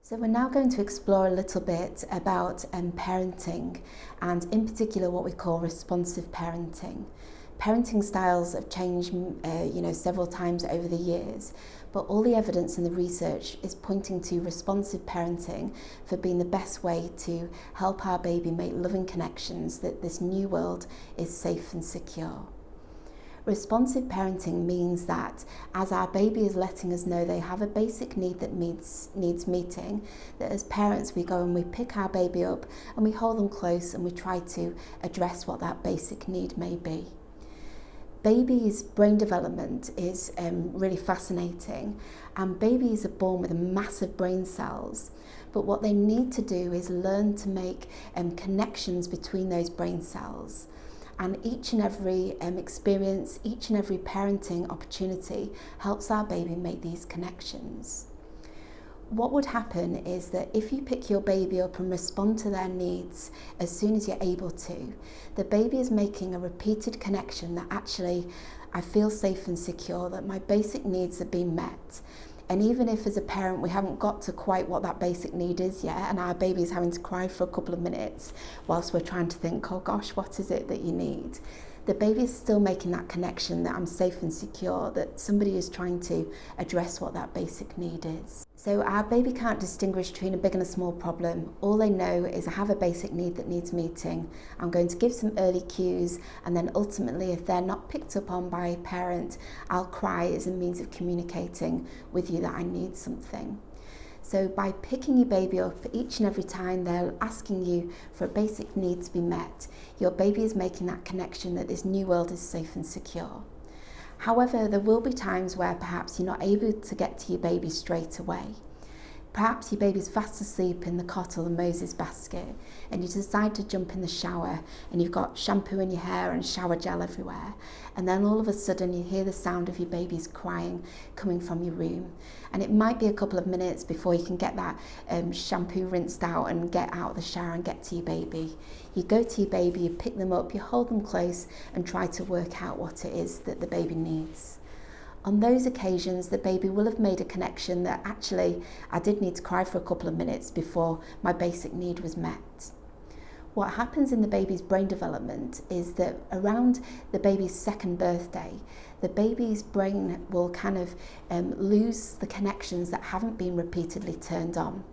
So we're now going to explore a little bit about parenting, and in particular what we call responsive parenting. Parenting styles have changed several times over the years, but all the evidence and the research is pointing to responsive parenting for being the best way to help our baby make loving connections, that this new world is safe and secure. Responsive parenting means that as our baby is letting us know they have a basic need that needs meeting, that as parents we go and we pick our baby up and we hold them close and we try to address what that basic need may be. Babies' brain development is really fascinating, and babies are born with massive brain cells, but what they need to do is learn to make connections between those brain cells. And each and every experience, each and every parenting opportunity helps our baby make these connections. What would happen is that if you pick your baby up and respond to their needs as soon as you're able to, the baby is making a repeated connection that actually I feel safe and secure, that my basic needs are being met. And even if as a parent we haven't got to quite what that basic need is yet, and our baby is having to cry for a couple of minutes whilst we're trying to think, oh gosh, what is it that you need? The baby is still making that connection that I'm safe and secure, that somebody is trying to address what that basic need is. So our baby can't distinguish between a big and a small problem. All they know is I have a basic need that needs meeting. I'm going to give some early cues, and then ultimately if they're not picked up on by a parent, I'll cry as a means of communicating with you that I need something. So by picking your baby up each and every time they're asking you for a basic need to be met, your baby is making that connection that this new world is safe and secure. However, there will be times where perhaps you're not able to get to your baby straight away. Perhaps your baby's fast asleep in the cot or the Moses basket, and you decide to jump in the shower and you've got shampoo in your hair and shower gel everywhere, and then all of a sudden you hear the sound of your baby's crying coming from your room, and it might be a couple of minutes before you can get that shampoo rinsed out and get out of the shower and get to your baby. You go to your baby, you pick them up, you hold them close and try to work out what it is that the baby needs. On those occasions, the baby will have made a connection that actually I did need to cry for a couple of minutes before my basic need was met. What happens in the baby's brain development is that around the baby's second birthday, the baby's brain will kind of lose the connections that haven't been repeatedly turned on.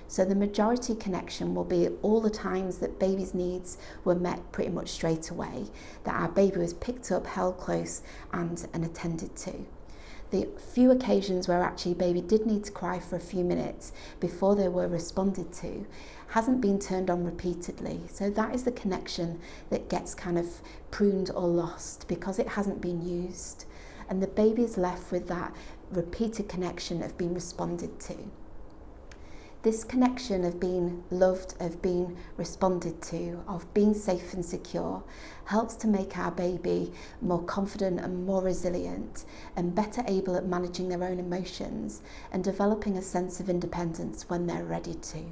So the majority connection will be all the times that baby's needs were met pretty much straight away, that our baby was picked up, held close and attended to. The few occasions where actually baby did need to cry for a few minutes before they were responded to hasn't been turned on repeatedly. So that is the connection that gets kind of pruned or lost because it hasn't been used. And the baby is left with that repeated connection of being responded to. This connection of being loved, of being responded to, of being safe and secure helps to make our baby more confident and more resilient and better able at managing their own emotions and developing a sense of independence when they're ready to.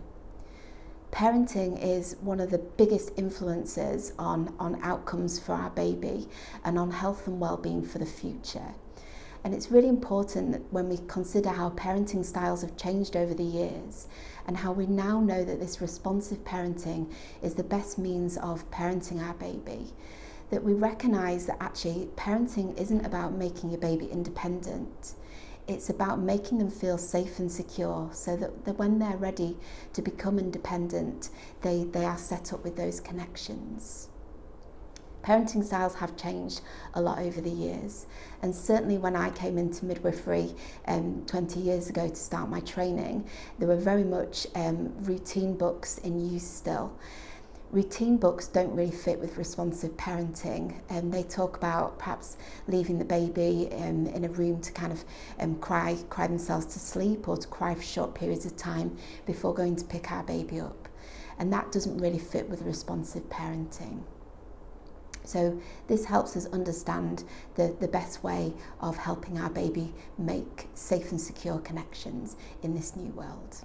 Parenting is one of the biggest influences on outcomes for our baby and on health and well-being for the future. And it's really important that when we consider how parenting styles have changed over the years and how we now know that this responsive parenting is the best means of parenting our baby, that we recognise that actually parenting isn't about making your baby independent. It's about making them feel safe and secure so that when they're ready to become independent, they are set up with those connections. Parenting styles have changed a lot over the years, and certainly when I came into midwifery 20 years ago to start my training, there were very much routine books in use still. Routine books don't really fit with responsive parenting, and they talk about perhaps leaving the baby in a room to kind of cry themselves to sleep or to cry for short periods of time before going to pick our baby up, and that doesn't really fit with responsive parenting. So this helps us understand the best way of helping our baby make safe and secure connections in this new world.